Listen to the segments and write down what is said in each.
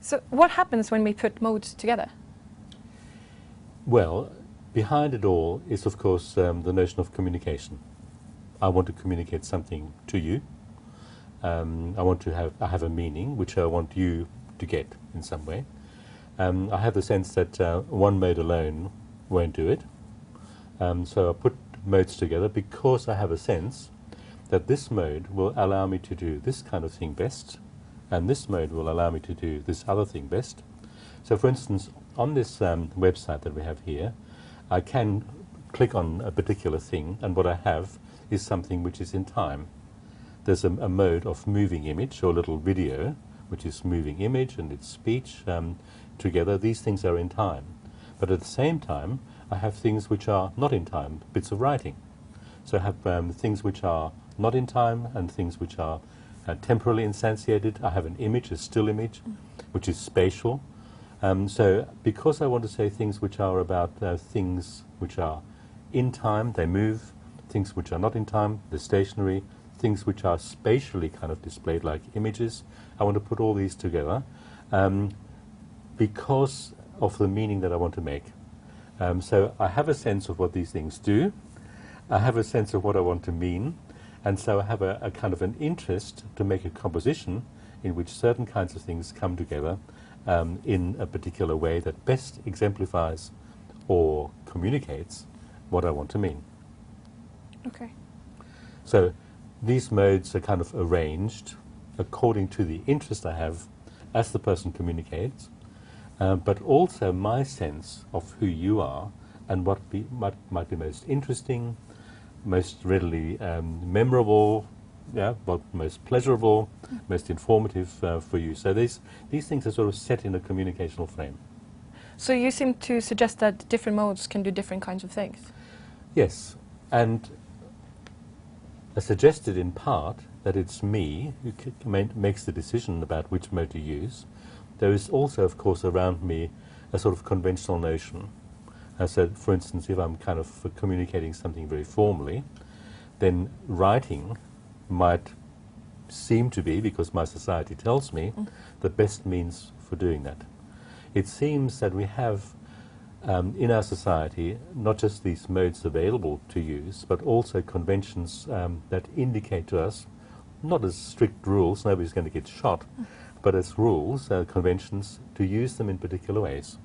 So what happens when we put modes together? Well, behind it all is, of course, the notion of communication. I want to communicate something to you. I have a meaning which I want you to get in some way. I have the sense that one mode alone won't do it. So I put modes together because I have a sense that this mode will allow me to do this kind of thing best, and this mode will allow me to do this other thing best. So for instance, on this website that we have here, I can click on a particular thing, and what I have is something which is in time. There's a mode of moving image or little video, which is moving image and its speech together. These things are in time. But at the same time, I have things which are not in time, bits of writing. So I have things which are not in time and things which are temporally instantiated. I have an image, a still image, which is spatial. So because I want to say things which are about things which are in time, they move, things which are not in time, they're stationary, things which are spatially kind of displayed like images, I want to put all these together because of the meaning that I want to make. So I have a sense of what these things do, I have a sense of what I want to mean, and so I have a kind of an interest to make a composition in which certain kinds of things come together in a particular way that best exemplifies or communicates what I want to mean. Okay. So these modes are kind of arranged according to the interest I have as the person communicates, but also my sense of who you are and what might be most interesting, most readily memorable, what most pleasurable, most informative for you. So these things are sort of set in a communicational frame. So you seem to suggest that different modes can do different kinds of things. Yes, and I suggested in part that it's me who makes the decision about which mode to use. There is also, of course, around me a sort of conventional notion. So, for instance, if I'm kind of communicating something very formally, then writing might seem to be, because my society tells me, the best means for doing that. It seems that we have in our society not just these modes available to use, but also conventions that indicate to us, not as strict rules, nobody's going to get shot, but as rules, conventions, to use them in particular ways.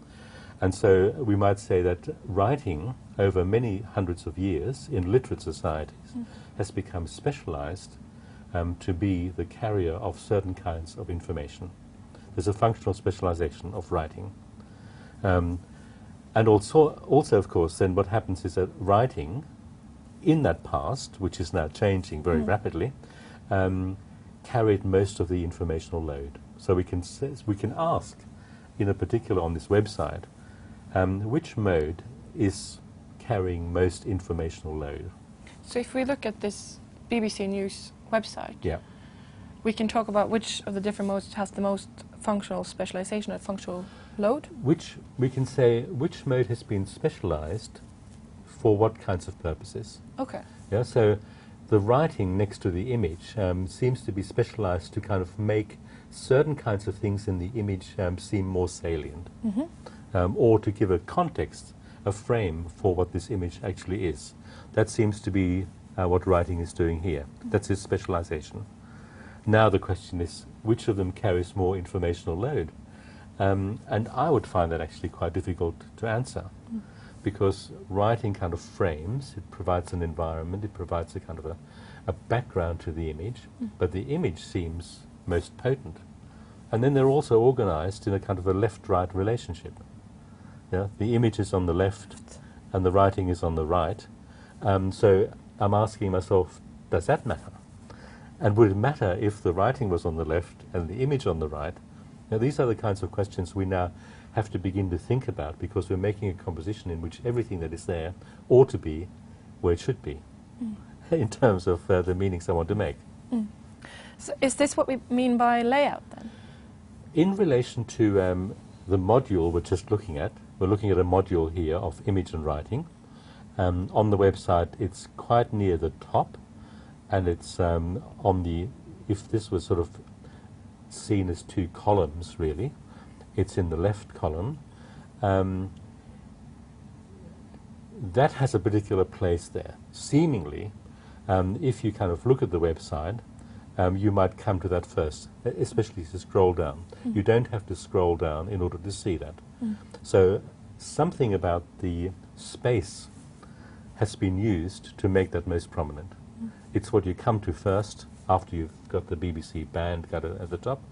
And so we might say that writing over many hundreds of years in literate societies has become specialized to be the carrier of certain kinds of information. There's a functional specialization of writing. And also, of course, then what happens is that writing in that past, which is now changing very rapidly, carried most of the informational load. So we can ask, in a particular on this website, which mode is carrying most informational load. So if we look at this BBC News website, Yeah. we can talk about which of the different modes has the most functional specialization or functional load? We can say which mode has been specialized for what kinds of purposes. Okay. Yeah, so the writing next to the image seems to be specialized to kind of make certain kinds of things in the image seem more salient, or to give a context, a frame for what this image actually is. That seems to be what writing is doing here. That's its specialization. Now the question is, which of them carries more informational load? And I would find that actually quite difficult to answer, because writing kind of frames, it provides an environment, it provides a kind of a background to the image, but the image seems most potent. And then they're also organized in a kind of a left-right relationship. Yeah? The image is on the left and the writing is on the right. So I'm asking myself, does that matter? And would it matter if the writing was on the left and the image on the right? Now, these are the kinds of questions we now have to begin to think about, because we're making a composition in which everything that is there ought to be where it should be, in terms of the meanings I want to make. So is this what we mean by layout then? In relation to the module we're just looking at, we're looking at a module here of image and writing. On the website, it's quite near the top, and it's on the, if this was sort of seen as two columns really, It's in the left column. That has a particular place there. Seemingly, if you kind of look at the website, you might come to that first, especially if you scroll down. You don't have to scroll down in order to see that. So something about the space has been used to make that most prominent. It's what you come to first after you've got the BBC band got it at the top.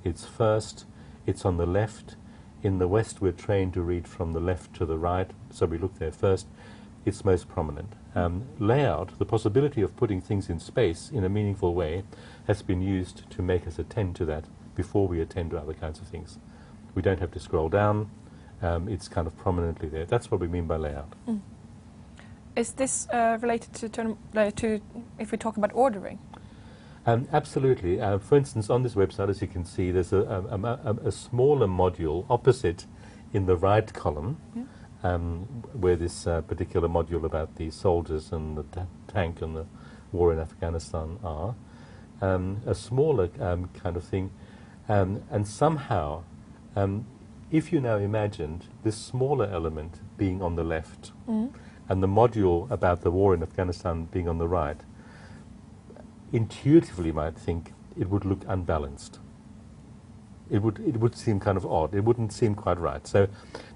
It's first, it's on the left. In the West, we're trained to read from the left to the right, so we look there first. It's most prominent. Layout, the possibility of putting things in space in a meaningful way, has been used to make us attend to that before we attend to other kinds of things. We don't have to scroll down. It's kind of prominently there. That's what we mean by layout. Is this related to if we talk about ordering? Absolutely. For instance, on this website, as you can see, there's a smaller module opposite in the right column, where this particular module about the soldiers and the tank and the war in Afghanistan are. A smaller kind of thing. And somehow, if you now imagined this smaller element being on the left and the module about the war in Afghanistan being on the right, intuitively might think it would look unbalanced. It would seem kind of odd. It wouldn't seem quite right. So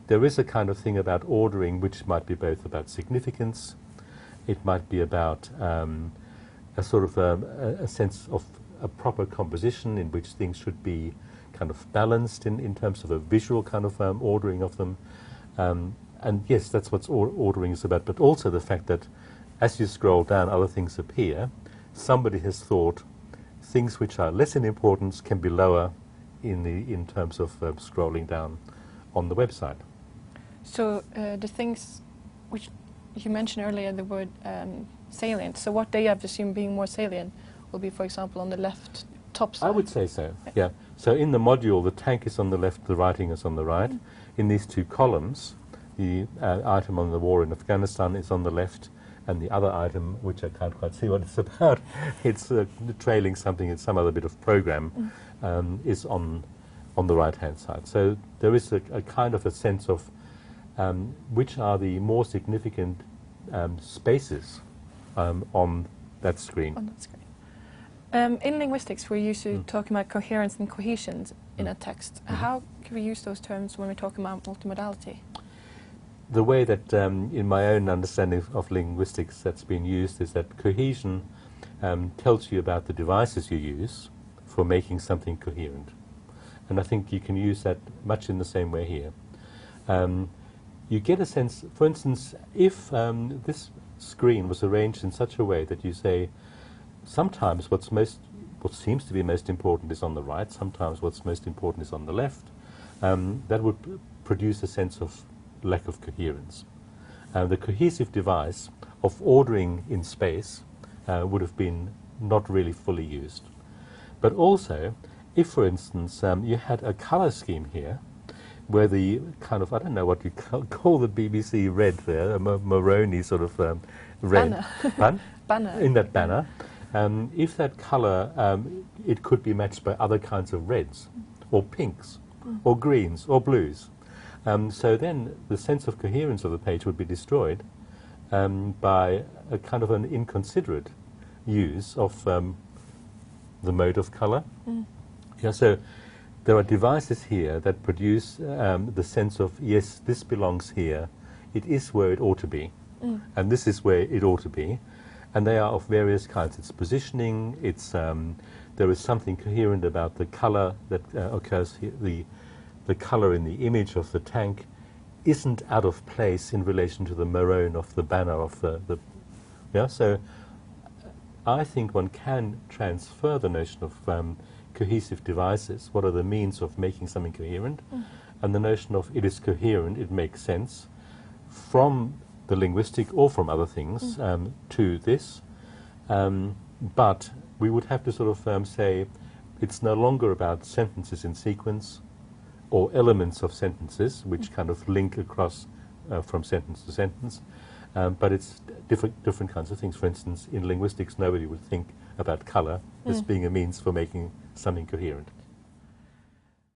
there is a kind of thing about ordering which might be both about significance. It might be about a sort of a sense of a proper composition in which things should be kind of balanced in terms of a visual kind of ordering of them. And yes, that's what ordering is about, but also the fact that as you scroll down, other things appear. Somebody has thought things which are less in importance can be lower in terms of scrolling down on the website. So the things which you mentioned earlier, the word salient, so what they have assumed being more salient will be, for example, on the left top side? I would say so, yeah. So in the module, the tank is on the left, the writing is on the right. In these two columns, the item on the war in Afghanistan is on the left, and the other item, which I can't quite see what it's about, it's trailing something in some other bit of program, is on the right-hand side. So there is a kind of a sense of which are the more significant spaces on that screen. On that screen. In linguistics, we're used to talking about coherence and cohesion in a text. How can we use those terms when we're talking about multimodality? The way that, in my own understanding of linguistics, that's been used is that cohesion tells you about the devices you use for making something coherent. And I think you can use that much in the same way here. You get a sense, for instance, if this screen was arranged in such a way that you say, sometimes what seems to be most important is on the right, sometimes what's most important is on the left, that would produce a sense of lack of coherence. The cohesive device of ordering in space would have been not really fully used. But also, if, for instance, you had a color scheme here, where the kind of, I don't know what you call the BBC red there, a Moroni sort of red. Banner. Banner. In that banner. If that color, it could be matched by other kinds of reds, or pinks, or greens, or blues. So then the sense of coherence of the page would be destroyed by a kind of an inconsiderate use of the mode of color. Yeah, so there are devices here that produce the sense of, yes, this belongs here, it is where it ought to be, and this is where it ought to be. And they are of various kinds. It's positioning, it's, there is something coherent about the color that occurs here. The color in the image of the tank isn't out of place in relation to the maroon of the banner of the yeah. So I think one can transfer the notion of cohesive devices, what are the means of making something coherent, and the notion of it is coherent, it makes sense, from the linguistic or from other things to this. But we would have to sort of say it's no longer about sentences in sequence or elements of sentences which kind of link across from sentence to sentence, but it's different kinds of things. For instance, in linguistics, nobody would think about color as being a means for making something coherent.